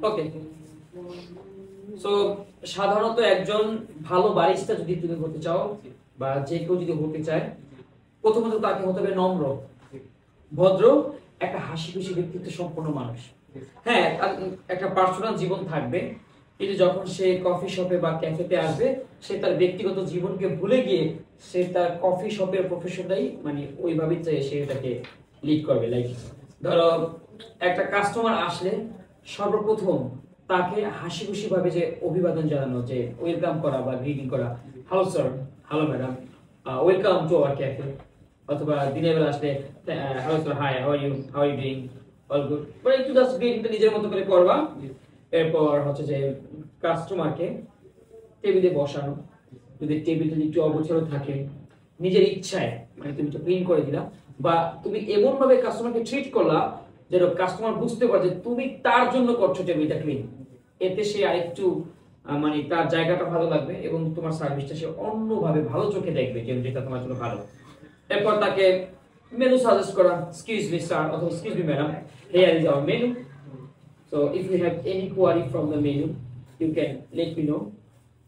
ওকে, so সাধারণত একজন ভালো বারিস্তা যদি তুমি হতে চাও বা যে কেউ যদি হতে চায়, প্রথমত তাকে হতে হবে নম্র, ভদ্র, একটা হাসি খুশি ব্যক্তিত্ব সম্পন্ন মানুষ। হ্যাঁ, একটা পার্সোনাল জীবন থাকবে, কিন্তু যখন সে কফি শপে বা ক্যাফেতে আসবে, সে তার ব্যক্তিগত জীবনকে ভুলে গিয়ে সে তার কফি শপের প্রফেশনটাই মানে ওইভাবেই সে এটাকে লিড করবে। লাইক ধরো একটা কাস্টমার আসলে সর্বপ্রথম তাকে হাসি খুশি ভাবে যে অভিবাদন জানানো, যে ওয়েলকাম করা বা গ্রিটিং করা, hello sir, hello madam, welcome to our cafe. অথবা দিনের বেলা আসলে hello sir, hi, how are you, how are you doing, all good, মানে একটু জাস্ট গ্রিটিংটা নিজের মতো করে করবা। এরপর হচ্ছে যে কাস্টমারকে টেবিলে বসানো, যদি টেবিলটা একটু অগোছালো থাকে, নিজের ইচ্ছায় মানে তুমি তো ক্লিন করে দিলা, বা তুমি এমন ভাবে কাস্টমারকে ট্রিট করলা যেন কাস্টমার বুঝতে পারে যে তুমি তার জন্য করছো টেবিলটা ক্লিন। এতে সে আরেকটু মানে তার জায়গাটা ভালো লাগবে এবং তোমার সার্ভিসটা সে অন্যভাবে ভালো চোখে দেখবে, যেটা তোমার জন্য ভালো। এরপর তাকে মেনু সাজেস্ট করা, এক্সকিউজ মি স্যার অথবা excuse me madam, here is our menu, so if you have any query from the menu you can let me know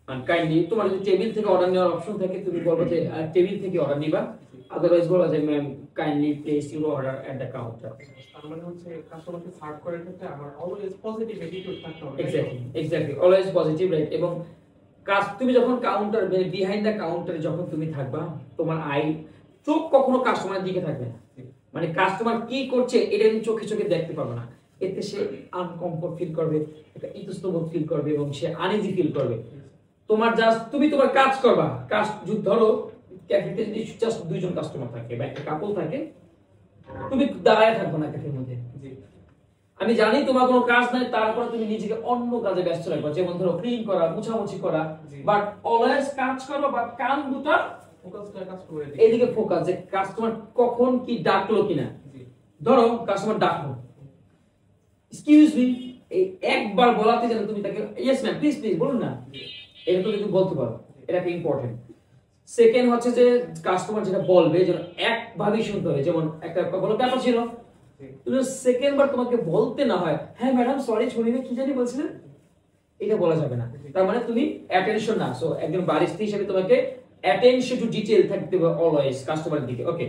and kindly তোমার যদি টেবিল থেকে অর্ডার নেওয়ার অপশন থাকে তুমি বলবে যে টেবিল থেকে অর্ডার নিবা, আদারওয়াইজ বলবা যে ma'am kindly place your order at the counter. তার মানে হচ্ছে কাস্টমারকে সার্ভ করার ক্ষেত্রে আমার অলওয়েজ পজিটিভ অ্যাটিটিউড থাকতে হবে। Exactly always positive, right. এবং তুমি যখন কাউন্টার বিহাইন্ড দ্য কাউন্টারে যখন তুমি থাকবা, তোমার চোখ কখনো কাস্টমারের দিকে থাকবে না, মানে কাস্টমার কি করছে এটা তুমি চোখে চোখে দেখতে পারবে না। এতে সে আনকমফোর্ট ফিল করবে, একটা ইতস্তত ফিল করবে এবং সে আনইজি ফিল করবে। তুমি তোমার কাজ করবা, ধরো ক্যাফেতে যদি জাস্ট দুইজন কাস্টমার থাকে বা একটা কাপল থাকে, তুমি দাঁড়ায় থাকবে না ক্যাফের মধ্যে। আমি জানি তোমার কোনো কাজ নাই, তারপর তুমি নিজেকে অন্য কাজে ব্যস্ত রাখবা, যেমন ধরো ক্লিন করা, মুছামুছি করা, বাট অলওয়েজ কাজ করো বা কান দুটা এদিকে ফোকাস, যে কাস্টমার কখন কি ডাকলো কিনা। ধরো কাস্টমার ডাকলো, এক্সকিউজ মি, এই একবার বলাতে যেন তুমি তাকে ইয়েস ম্যাম প্লিজ প্লিজ বলুন না, এটা তো কিন্তু বলতে পারো, এটা কি ইম্পর্টেন্ট। সেকেন্ড হচ্ছে যে কাস্টমার যেটা বলবে যেন একভাবেই শুনতে হবে, যেমন একটা বলো ব্যাপার ছিল, তুমি সেকেন্ড বার তোমাকে বলতে না হয় হ্যাঁ ম্যাডাম সরি শুনিনি কি জানি বলছিলেন, এটা বলা যাবে না। তার মানে তুমি অ্যাটেনশন না, সো একজন বারিস্তা হিসেবে তোমাকে অ্যাটেনশন টু ডিটেইল থাকতে হবে অলওয়েজ কাস্টমারের দিকে। ওকে,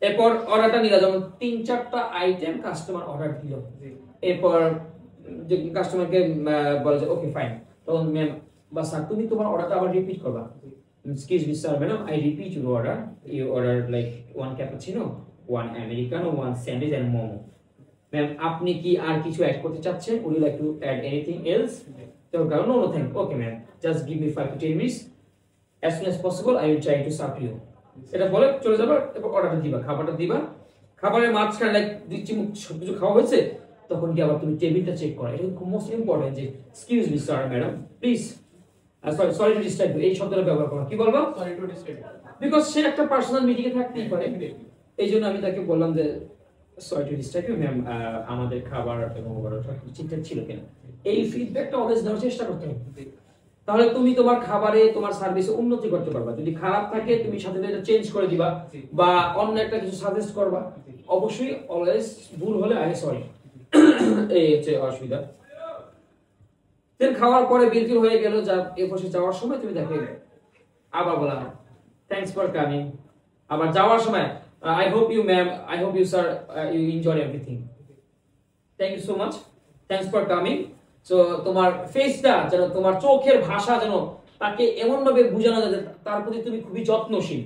এরপর অর্ডারটা নিলা, যেমন 3-4টা আইটেম কাস্টমার অর্ডার দিল, এরপর যে কাস্টমারকে বলা যায় ওকে ফাইন, তখন ম্যাম বা স্যার তুমি তোমার অর্ডারটা আবার রিপিট করবা। Excuse me sir, madam I repeat your order, you order like 1 cappuccino, 1 Americano, 1 sandwich and momo. Ma'am আপনি কি আর কিছু অ্যাড করতে চাচ্ছেন? Would you like to add anything else? তো no no thank, okay ma'am just give me 5 to 10 minutes, as soon as possible I will try to serve you। এটা বলে চলে যাবে, এরপর অর্ডারটা দিবা, খাবারটা দিবা, খাবারের মাঝখানে লাইক দিচ্ছি মুখ সবকিছু খাওয়া হয়েছে, তখন কি আবার তুমি টেবিলটা চেক করো। এটা খুব মোস্ট ইম্পর্টেন্ট যে excuse me sir madam please sorry to disturb you, এই শব্দটা ব্যবহার করো। কি বলবো? সরি টু ডিস্টার্ব, বিকজ সে একটা পার্সোনাল মিটিং এ থাকতেই পারে, এই জন্য আমি তাকে বললাম যে sorry to disturb you ma'am, আমাদের খাবার এবং অর্ডারটা ঠিকঠাক ছিল কিনা, এই ফিডব্যাকটা অলওয়েজ দেওয়ার চেষ্টা করতে হবে। তাহলে তুমি তোমার খাবারে তোমার সার্ভিসে উন্নতি করতে পারবা। যদি খারাপ থাকে তুমি সাথে সাথে এটা চেঞ্জ করে দিবা বা অন্য একটা কিছু সাজেস্ট করবা। অবশ্যই অলওয়েজ ভুল হলে আগে সরি, এই হচ্ছে অসুবিধা। দেন খাওয়ার পরে বিল টিল হয়ে গেল, যা এরপর যাওয়ার সময় তুমি তাকে আবার বলা থ্যাঙ্কস ফর কামিং, আবার যাওয়ার সময় I hope you ma'am, I hope you sir, you enjoy everything, thank you so much, thanks for coming। So তোমার ফেসটা যেন, তোমার চোখের ভাষা যেন তাকে এমন ভাবে বোঝানো যায় তার প্রতি তুমি খুবই যত্নশীল,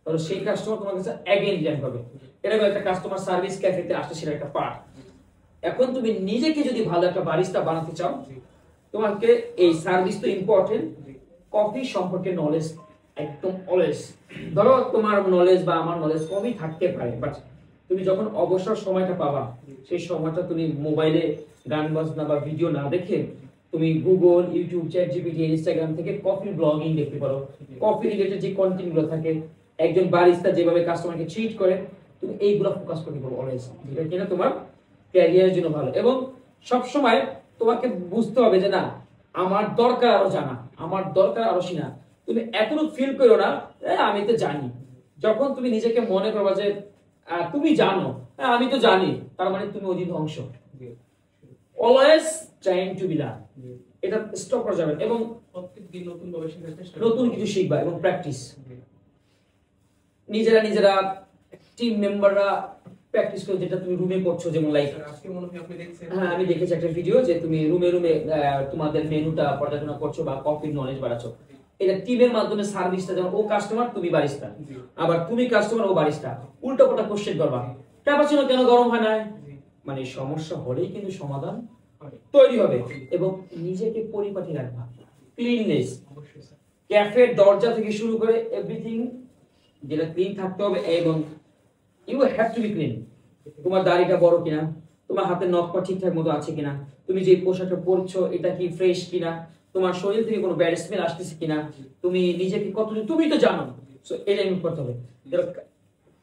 তাহলে সেই কাস্টমার তোমার কাছে অ্যাগেইন রিটার্ন করবে। এটা একটা কাস্টমার সার্ভিস ক্যাফেতে আসছে, সেটা একটা পার্ট। এখন তুমি নিজেকে যদি ভালো একটা বারিস্তা বানাতে চাও, তোমাকে এই সার্ভিস তো ইম্পর্টেন্ট, কফি সম্পর্কে নলেজ একদম অলওয়েজ। ধরো তোমার নলেজ বা আমার নলেজ কমই থাকতে পারে, বাট তুমি যখন অবসর সময়টা পাবা, সেই সময়টা তুমি মোবাইলে গান বাজনা বা ভিডিও না দেখে তুমি গুগল, ইউটিউব, চ্যাটজিপিটি, ইনস্টাগ্রাম থেকে কফি ব্লগিং দেখতে পারো। কফি রিলেটেড যে কন্টেন্ট গুলো থাকে, একজন বারিস্তা যেভাবে কাস্টমারকে ট্রিট করে, তুমি এইগুলো ফোকাস করতে পারো অলওয়েজ, যেটা কিনা তোমার ক্যারিয়ারের জন্য ভালো। এবং সব সময় তোমাকে বুঝতে হবে যে না আমার দরকার আরো জানা, আমার দরকার আরো শিনা। তুমি এতটুকু ফিল করো না আমি তো জানি। যখন তুমি নিজেকে মনে করবা যে তুমি জানো, আমি তো জানি, তার মানে তুমি ওই ধ্বংস। Always trying to B learn, এটা স্টপ করা যাবে না। এবং প্রত্যেকদিন নতুন ভাবে শেখার চেষ্টা নতুন কিছু শিখবা এবং প্র্যাকটিস। নিজেরা টিম মেম্বাররা প্র্যাকটিস করে, যেটা তুমি রুমে করছো, যেমন লাইক আজকে মনে হয় আপনি দেখছেন, হ্যাঁ আমি দেখেছি একটা ভিডিও যে তুমি রুমে তোমাদের মেনুটা পর্যালোচনা করছো বা কফির নলেজ বাড়াচ্ছো। এটা টিমের মাধ্যমে সার্ভিসটা, যেমন ও কাস্টমার তুমি বারিস্তা, আবার তুমি কাস্টমার ও বারিস্তা, উল্টো পাল্টা কোশ্চেন করবা, ক্যাপাচিনো কেন গরম হয় না, মানে সমস্যা হলেই কিন্তু সমাধান তৈরি হবে। এবং নিজেকে পরিপাটি রাখবা, ক্লিননেস, ক্যাফের দরজা থেকে শুরু করে এভরিথিং যেটা ক্লিন থাকতে হবে। এবং you have to be clean. তোমার দাড়িটা বড় কিনা, তোমার হাতের নখটা ঠিকঠাক মতো আছে কিনা, তুমি যে পোশাকটা পরছো এটা কি ফ্রেশ কিনা, তোমার শরীর থেকে কোনো ব্যাড স্মেল আসতেছে কিনা, তুমি নিজেকে কতটুকু তুমি তো জানো। সো এটা ইম্পর্টেন্ট করতে হবে।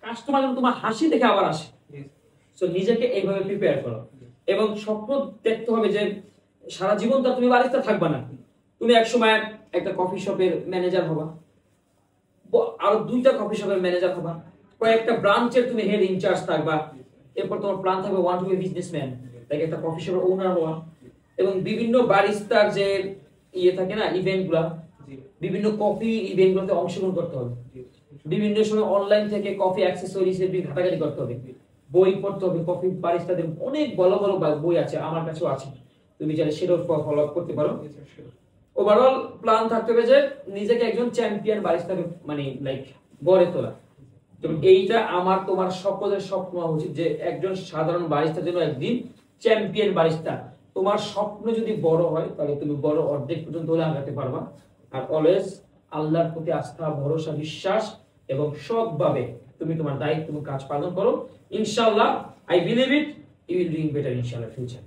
কাস্টমার যেন তোমার হাসি দেখে আবার আসে। সো নিজেকে এইভাবে প্রিপেয়ার করো। এবং স্বপ্ন দেখতে হবে যে সারা জীবন তো তুমি বারিস্তা থাকবা না, তুমি একসময় একটা কফি শপের ম্যানেজার হবা, আরো 2টা কফি শপের ম্যানেজার হবা, কয়েকটা ব্রাঞ্চের তুমি হেড ইনচার্জ থাকবা। এরপর তোমার প্ল্যান থাকবে want to be businessman, like একটা কফি শপের ওনার হওয়া। এবং বিভিন্ন বারিস্তার যে থাকে না ইভেন্টগুলো, বিভিন্ন কফি ইভেন্টগুলোতে অংশগ্রহণ করতে হবে। বিভিন্ন সময় অনলাইন থেকে কফি অ্যাক্সেসরিজ এর ঘাটাঘাটি করতে হবে, বই পড়তে হবে। কফি বারিস্তাদের অনেক ভালো বই আছে, আমার কাছেও আছে, তুমি চাইলে সেটাও ফলো আপ করতে পারো। ওভারঅল প্ল্যান থাকতে হবে যে নিজেকে একজন চ্যাম্পিয়ন বারিস্তা মানে লাইক গড়ে তোলা। এইটা আমার তোমার সকলের স্বপ্ন হওয়া উচিত যে একজন সাধারণ বারিস্তার জন্য একদিন চ্যাম্পিয়ন বারিস্তা। তোমার স্বপ্ন যদি বড় হয় তাহলে তুমি বড় অর্ধেক পর্যন্ত হলে আগাতে পারবা। আর অলওয়েজ আল্লাহর প্রতি আস্থা, ভরসা, বিশ্বাস এবং সৎভাবে তুমি তোমার দায়িত্ব এবং কাজ পালন করো। ইনশাআল্লাহ, I believe it, you will doing better ইনশাআল্লাহ ফিউচার।